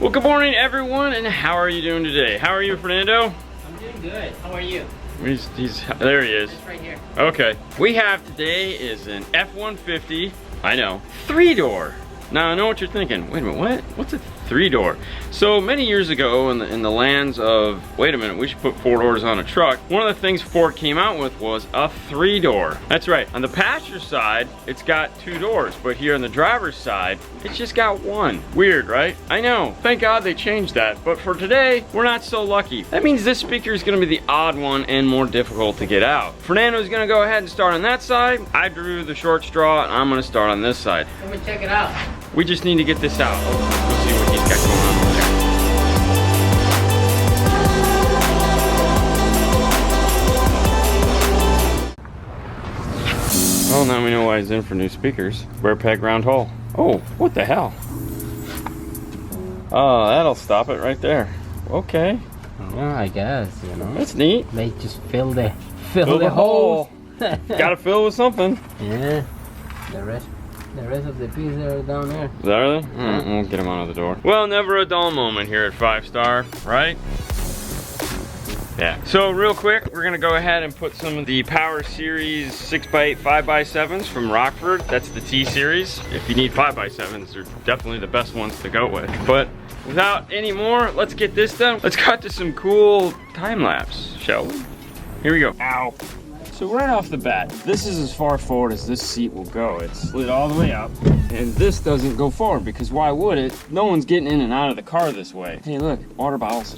Well, good morning, everyone, and how are you doing today? How are you, Fernando? I'm doing good. How are you? There he is. Just right here. Okay. We have today is an F150. I know, 3-door. Now I know what you're thinking. Wait a minute, what? What's a 3-door? So many years ago in the lands of, wait a minute, we should put 4 doors on a truck. One of the things Ford came out with was a 3-door. That's right. On the passenger side, it's got 2 doors, but here on the driver's side, it's just got 1. Weird, right? I know. Thank God they changed that. But for today, we're not so lucky. That means this speaker is going to be the odd one and more difficult to get out. Fernando's going to go ahead and start on that side. I drew the short straw, and I'm going to start on this side. Come and check it out. We just need to get this out. We'll see what he's got going on over there. Well, now we know why he's in for new speakers. Square peg, round hole. Oh, what the hell? Oh, that'll stop it right there. Okay. Yeah, I guess, you know. That's neat. They just fill the hole. Gotta fill with something. Yeah. The rest of the pieces are down there. Is that really? We'll get him out of the door. Well, never a dull moment here at 5 Star, right? Yeah. So real quick, we're gonna go ahead and put some of the Power Series 6x8 5x7s from Rockford. That's the T series. If you need 5x7s, they're definitely the best ones to go with. But without any more, let's get this done. Let's cut to some cool time lapse, shall we? Here we go. Ow. So right off the bat, this is as far forward as this seat will go. It's slid all the way up, and this doesn't go forward because why would it? No one's getting in and out of the car this way. Hey look, water bottles.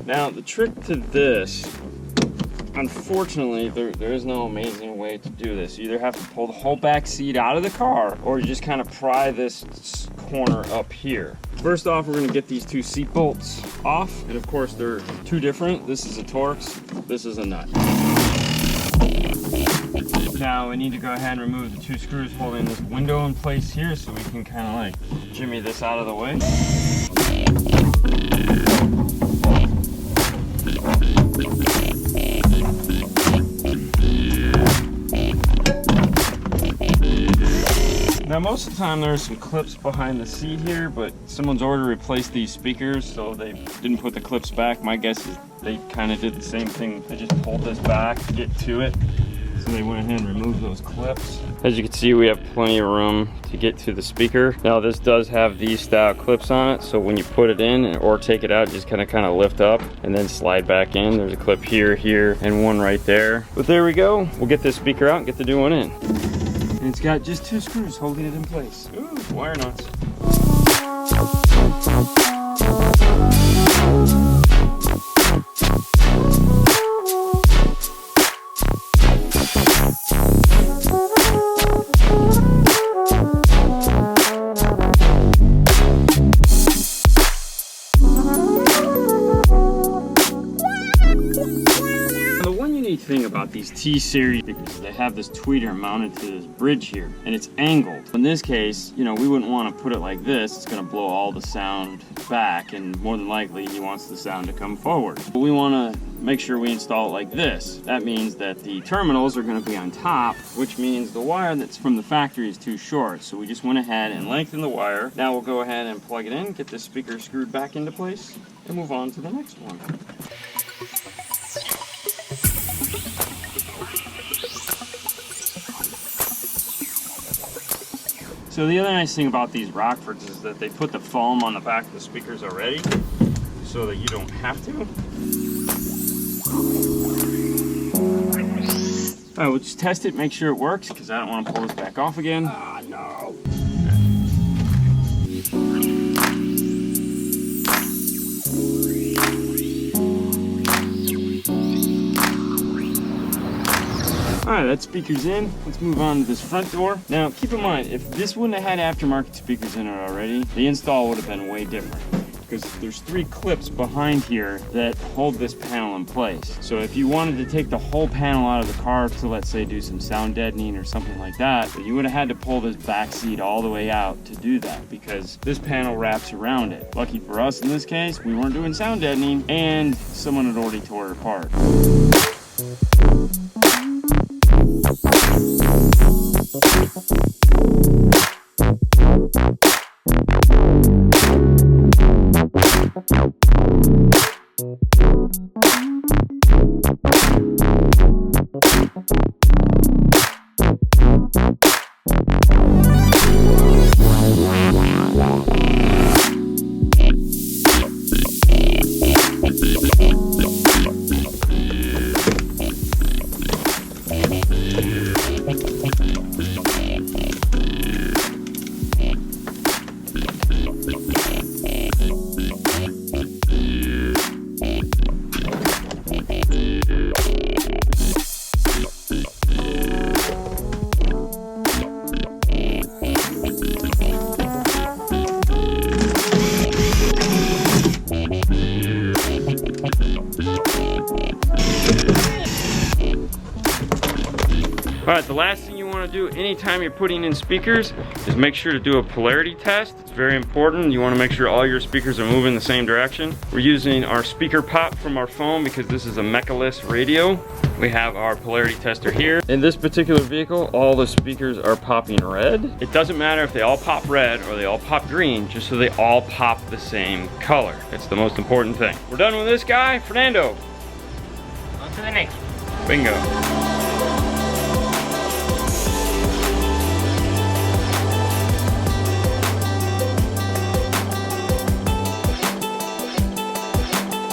Now the trick to this, unfortunately, there is no amazing way to do this. You either have to pull the whole back seat out of the car, or you just kind of pry this corner up here. First off, we're gonna get these 2 seat bolts off, and of course they're 2 different. This is a Torx, this is a nut. Now we need to go ahead and remove the 2 screws holding this window in place here, so we can kind of like jimmy this out of the way. Now most of the time there's some clips behind the seat here, but someone's already replaced these speakers, so they didn't put the clips back. My guess is they kind of did the same thing. They just pulled this back to get to it. So they went ahead and removed those clips. As you can see, we have plenty of room to get to the speaker. Now this does have these style clips on it, so when you put it in or take it out, just kind of lift up and then slide back in. There's a clip here, here, and one right there. But there we go. We'll get this speaker out and get the new one in. And it's got just 2 screws holding it in place. Ooh, wire nuts. Thing about these T series because they have this tweeter mounted to this bridge here, and it's angled. In this case, you know, we wouldn't want to put it like this. It's going to blow all the sound back, and more than likely he wants the sound to come forward. But we want to make sure we install it like this. That means that the terminals are going to be on top, which means the wire that's from the factory is too short. So we just went ahead and lengthened the wire. Now we'll go ahead and plug it in, get this speaker screwed back into place, and move on to the next one. So the other nice thing about these Rockfords is that they put the foam on the back of the speakers already, so that you don't have to. All right, we'll just test it, make sure it works, because I don't want to pull this back off again. Ah, no. Alright, that speaker's in. Let's move on to this front door. Now, keep in mind, if this wouldn't have had aftermarket speakers in it already, the install would have been way different. Because there's 3 clips behind here that hold this panel in place. So if you wanted to take the whole panel out of the car to, let's say, do some sound deadening or something like that, you would have had to pull this back seat all the way out to do that, because this panel wraps around it. Lucky for us in this case, we weren't doing sound deadening, and someone had already tore it apart. Alright, the last thing you want to do anytime you're putting in speakers is make sure to do a polarity test. It's very important. You want to make sure all your speakers are moving the same direction. We're using our speaker pop from our phone because this is a mechaless radio. We have our polarity tester here. In this particular vehicle, all the speakers are popping red. It doesn't matter if they all pop red or they all pop green, just so they all pop the same color. It's the most important thing. We're done with this guy. Fernando. On to the next. Bingo.